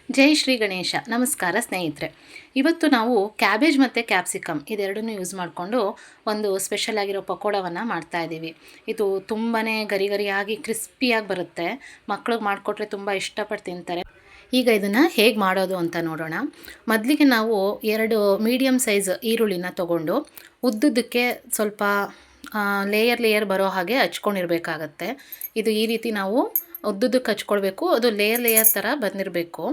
ಜೈ ಶ್ರೀ ಗಣೇಶ. ನಮಸ್ಕಾರ ಸ್ನೇಹಿತರೆ. ಇವತ್ತು ನಾವು ಕ್ಯಾಬೇಜ್ ಮತ್ತು ಕ್ಯಾಪ್ಸಿಕಮ್ ಇದೆರಡನ್ನೂ ಯೂಸ್ ಮಾಡಿಕೊಂಡು ಒಂದು ಸ್ಪೆಷಲ್ ಆಗಿರೋ ಪಕೋಡವನ್ನು ಮಾಡ್ತಾಯಿದ್ದೀವಿ. ಇದು ತುಂಬಾ ಗರಿ ಗರಿಯಾಗಿ ಕ್ರಿಸ್ಪಿಯಾಗಿ ಬರುತ್ತೆ. ಮಕ್ಳಿಗೆ ಮಾಡಿಕೊಟ್ರೆ ತುಂಬ ಇಷ್ಟಪಟ್ಟು ತಿಂತಾರೆ. ಈಗ ಇದನ್ನು ಹೇಗೆ ಮಾಡೋದು ಅಂತ ನೋಡೋಣ. ಮೊದಲಿಗೆ ನಾವು 2 ಮೀಡಿಯಮ್ ಸೈಜ್ ಈರುಳ್ಳಿನ ತೊಗೊಂಡು ಉದ್ದುದಕ್ಕೆ ಸ್ವಲ್ಪ ಲೇಯರ್ ಬರೋ ಹಾಗೆ ಹಚ್ಕೊಂಡಿರಬೇಕಾಗತ್ತೆ. ಇದು ಈ ರೀತಿ ನಾವು ಉದ್ದುದಕ್ಕೆ ಹಚ್ಕೊಳ್ಬೇಕು. ಅದು ಲೇಯರ್ ಥರ ಬಂದಿರಬೇಕು.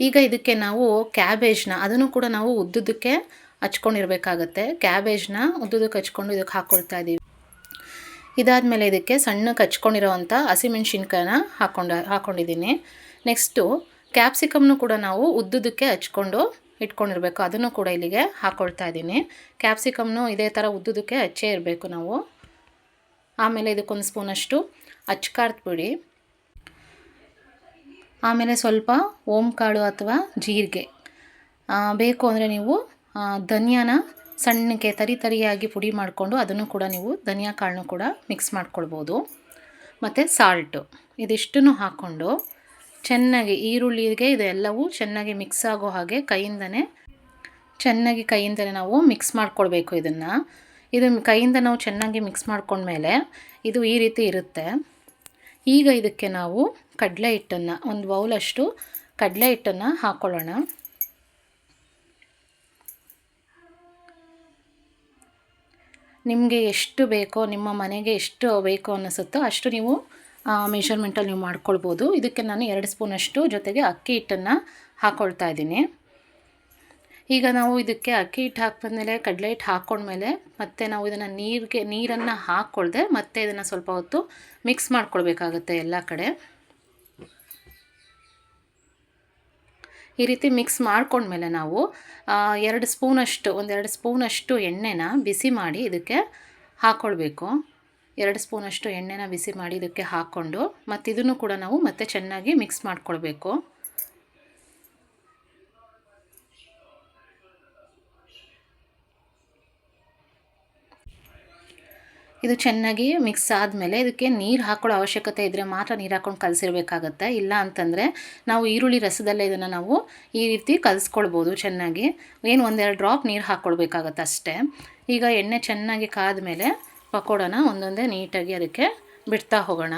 ಈಗ ಇದಕ್ಕೆ ನಾವು ಕ್ಯಾಬೇಜ್ನ ಅದನ್ನು ಕೂಡ ನಾವು ಉದ್ದುದಕ್ಕೆ ಹಚ್ಕೊಂಡಿರಬೇಕಾಗತ್ತೆ. ಕ್ಯಾಬೇಜ್ನ ಉದ್ದುದಕ್ಕೆ ಹಚ್ಕೊಂಡು ಇದಕ್ಕೆ ಹಾಕ್ಕೊಳ್ತಾ ಇದ್ದೀವಿ. ಇದಾದಮೇಲೆ ಇದಕ್ಕೆ ಸಣ್ಣಕ್ಕೆ ಹಚ್ಕೊಂಡಿರೋವಂಥ ಹಸಿಮೆಣ್ಸಿನ್ಕಾಯನ್ನ ಹಾಕ್ಕೊಂಡಿದ್ದೀನಿ. ನೆಕ್ಸ್ಟು ಕ್ಯಾಪ್ಸಿಕಮ್ನು ಕೂಡ ನಾವು ಉದ್ದುದಕ್ಕೆ ಹಚ್ಕೊಂಡು ಇಟ್ಕೊಂಡಿರಬೇಕು. ಅದನ್ನು ಕೂಡ ಇಲ್ಲಿಗೆ ಹಾಕ್ಕೊಳ್ತಾ ಇದ್ದೀನಿ. ಕ್ಯಾಪ್ಸಿಕಮ್ನು ಇದೇ ಥರ ಉದ್ದುದಕ್ಕೆ ಹಚ್ಚೇ ಇರಬೇಕು ನಾವು. ಆಮೇಲೆ ಇದಕ್ಕೊಂದು ಸ್ಪೂನಷ್ಟು ಅಚ್ಕಾರದ ಪುಡಿ, ಆಮೇಲೆ ಸ್ವಲ್ಪ ಓಂಕಾಳು ಅಥವಾ ಜೀರಿಗೆ, ಬೇಕು ಅಂದರೆ ನೀವು ಧನಿಯಾನ ಸಣ್ಣಕ್ಕೆ ತರಿಯಾಗಿ ಪುಡಿ ಮಾಡಿಕೊಂಡು ಅದನ್ನು ಕೂಡ ನೀವು ಧನಿಯಾ ಕಾಳನ್ನು ಕೂಡ ಮಿಕ್ಸ್ ಮಾಡ್ಕೊಳ್ಬೋದು. ಮತ್ತು ಸಾಲ್ಟು ಇದಿಷ್ಟನ್ನು ಹಾಕ್ಕೊಂಡು ಚೆನ್ನಾಗಿ ಈರುಳ್ಳಿಗೆ ಇದೆಲ್ಲವೂ ಚೆನ್ನಾಗಿ ಮಿಕ್ಸ್ ಆಗೋ ಹಾಗೆ ಕೈಯಿಂದನೇ ನಾವು ಮಿಕ್ಸ್ ಮಾಡ್ಕೊಳ್ಬೇಕು. ಇದನ್ನು ಕೈಯಿಂದ ನಾವು ಚೆನ್ನಾಗಿ ಮಿಕ್ಸ್ ಮಾಡ್ಕೊಂಡ್ಮೇಲೆ ಇದು ಈ ರೀತಿ ಇರುತ್ತೆ. ಈಗ ಇದಕ್ಕೆ ನಾವು ಕಡಲೆ ಹಿಟ್ಟನ್ನು ಒಂದು ಬೌಲಷ್ಟು ಕಡಲೆ ಹಿಟ್ಟನ್ನು ಹಾಕ್ಕೊಳ್ಳೋಣ. ನಿಮಗೆ ಎಷ್ಟು ಬೇಕೋ, ನಿಮ್ಮ ಮನೆಗೆ ಎಷ್ಟು ಬೇಕೋ ಅನ್ನಿಸುತ್ತೋ ಅಷ್ಟು ನೀವು ಮೆಷರ್ಮೆಂಟಲ್ಲಿ ನೀವು ಮಾಡ್ಕೊಳ್ಬೋದು. ಇದಕ್ಕೆ ನಾನು 2 ಸ್ಪೂನಷ್ಟು ಜೊತೆಗೆ ಅಕ್ಕಿ ಹಿಟ್ಟನ್ನು ಹಾಕ್ಕೊಳ್ತಾ ಇದ್ದೀನಿ. ಈಗ ನಾವು ಇದಕ್ಕೆ ಅಕ್ಕಿ ಹಿಟ್ಟು ಹಾಕಿದ್ಮೇಲೆ ಕಡಲೆ ಹಿಟ್ಟು ಹಾಕ್ಕೊಂಡ್ಮೇಲೆ ಮತ್ತೆ ನಾವು ಇದನ್ನು ನೀರನ್ನು ಹಾಕ್ಕೊಳ್ದೆ ಮತ್ತೆ ಇದನ್ನು ಸ್ವಲ್ಪ ಹೊತ್ತು ಮಿಕ್ಸ್ ಮಾಡ್ಕೊಳ್ಬೇಕಾಗತ್ತೆ ಎಲ್ಲ ಕಡೆ. ಈ ರೀತಿ ಮಿಕ್ಸ್ ಮಾಡ್ಕೊಂಡ್ಮೇಲೆ ನಾವು 2 ಸ್ಪೂನಷ್ಟು ಎಣ್ಣೆನ ಬಿಸಿ ಮಾಡಿ ಇದಕ್ಕೆ ಹಾಕ್ಕೊಳ್ಬೇಕು. 2 ಸ್ಪೂನಷ್ಟು ಎಣ್ಣೆನ ಬಿಸಿ ಮಾಡಿ ಇದಕ್ಕೆ ಹಾಕ್ಕೊಂಡು ಮತ್ತು ಇದನ್ನು ಕೂಡ ನಾವು ಮತ್ತೆ ಚೆನ್ನಾಗಿ ಮಿಕ್ಸ್ ಮಾಡ್ಕೊಳ್ಬೇಕು. ಇದು ಚೆನ್ನಾಗಿ ಮಿಕ್ಸ್ ಆದಮೇಲೆ ಇದಕ್ಕೆ ನೀರು ಹಾಕೊಳ್ಳೋ ಅವಶ್ಯಕತೆ ಇದ್ದರೆ ಮಾತ್ರ ನೀರು ಹಾಕ್ಕೊಂಡು ಕಲಸಿರಬೇಕಾಗತ್ತೆ. ಇಲ್ಲ ಅಂತಂದರೆ ನಾವು ಈರುಳ್ಳಿ ರಸದಲ್ಲೇ ಇದನ್ನು ನಾವು ಈ ರೀತಿ ಕಲಿಸ್ಕೊಳ್ಬೋದು ಚೆನ್ನಾಗಿ. ಏನು 1-2 ಡ್ರಾಪ್ ನೀರು ಹಾಕ್ಕೊಳ್ಬೇಕಾಗತ್ತೆ ಅಷ್ಟೇ. ಈಗ ಎಣ್ಣೆ ಚೆನ್ನಾಗಿ ಕಾದ್ಮೇಲೆ ಪಕೋಡನ ಒಂದೊಂದೇ ನೀಟಾಗಿ ಅದಕ್ಕೆ ಬಿಡ್ತಾ ಹೋಗೋಣ.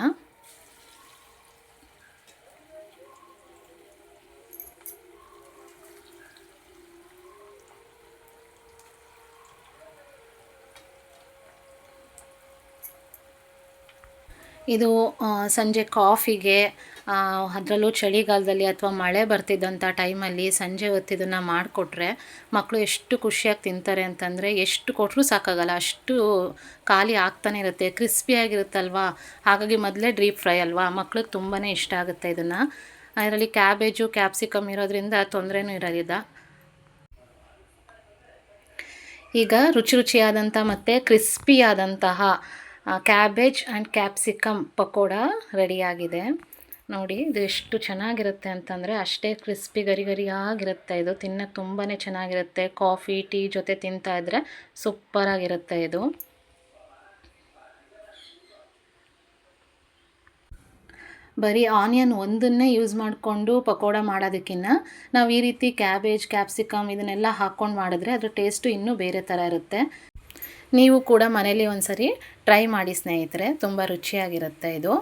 ಇದು ಸಂಜೆ ಕಾಫಿಗೆ, ಅದರಲ್ಲೂ ಚಳಿಗಾಲದಲ್ಲಿ ಅಥವಾ ಮಳೆ ಬರ್ತಿದ್ದಂಥ ಟೈಮಲ್ಲಿ ಸಂಜೆ ಹೊತ್ತು ಇದನ್ನು ಮಾಡಿಕೊಟ್ರೆ ಮಕ್ಕಳು ಎಷ್ಟು ಖುಷಿಯಾಗಿ ತಿಂತಾರೆ ಅಂತಂದರೆ ಎಷ್ಟು ಕೊಟ್ಟರೂ ಸಾಕಾಗಲ್ಲ, ಅಷ್ಟು ಖಾಲಿ ಆಗ್ತಾನೆ ಇರುತ್ತೆ. ಕ್ರಿಸ್ಪಿಯಾಗಿರುತ್ತಲ್ವ, ಹಾಗಾಗಿ ಮೊದಲೇ ಡೀಪ್ ಫ್ರೈ ಅಲ್ವಾ, ಮಕ್ಳಿಗೆ ತುಂಬಾ ಇಷ್ಟ ಆಗುತ್ತೆ ಇದನ್ನು. ಅದರಲ್ಲಿ ಕ್ಯಾಬೇಜು ಕ್ಯಾಪ್ಸಿಕಮ್ ಇರೋದ್ರಿಂದ ತೊಂದರೆನೂ ಇರೋದಿಲ್ಲ. ಈಗ ರುಚಿಯಾದಂಥ ಮತ್ತು ಕ್ರಿಸ್ಪಿಯಾದಂತಹ ಕ್ಯಾಬೇಜ್ ಆ್ಯಂಡ್ ಕ್ಯಾಪ್ಸಿಕಮ್ ಪಕೋಡ ರೆಡಿಯಾಗಿದೆ. ನೋಡಿ ಇದು ಎಷ್ಟು ಚೆನ್ನಾಗಿರುತ್ತೆ ಅಂತಂದರೆ ಅಷ್ಟೇ ಕ್ರಿಸ್ಪಿ ಗರಿಯಾಗಿರುತ್ತೆ. ಇದು ತಿನ್ನೋಕ್ಕೆ ತುಂಬಾ ಚೆನ್ನಾಗಿರುತ್ತೆ. ಕಾಫಿ ಟೀ ಜೊತೆ ತಿಂತಾಯಿದ್ರೆ ಸೂಪರಾಗಿರುತ್ತೆ ಇದು. ಬರೀ ಆನಿಯನ್ ಒಂದನ್ನೇ ಯೂಸ್ ಮಾಡಿಕೊಂಡು ಪಕೋಡ ಮಾಡೋದಕ್ಕಿಂತ ನಾವು ಈ ರೀತಿ ಕ್ಯಾಬೇಜ್ ಕ್ಯಾಪ್ಸಿಕಮ್ ಇದನ್ನೆಲ್ಲ ಹಾಕ್ಕೊಂಡು ಮಾಡಿದ್ರೆ ಅದ್ರ ಟೇಸ್ಟು ಇನ್ನೂ ಬೇರೆ ಥರ ಇರುತ್ತೆ. ನೀವು ಕೂಡ ಮನೇಲಿ ಒಂದು ಸರಿ ಟ್ರೈ ಮಾಡಿ ಸ್ನೇಹಿತರೆ, ತುಂಬ ರುಚಿಯಾಗಿರುತ್ತೆ ಇದು.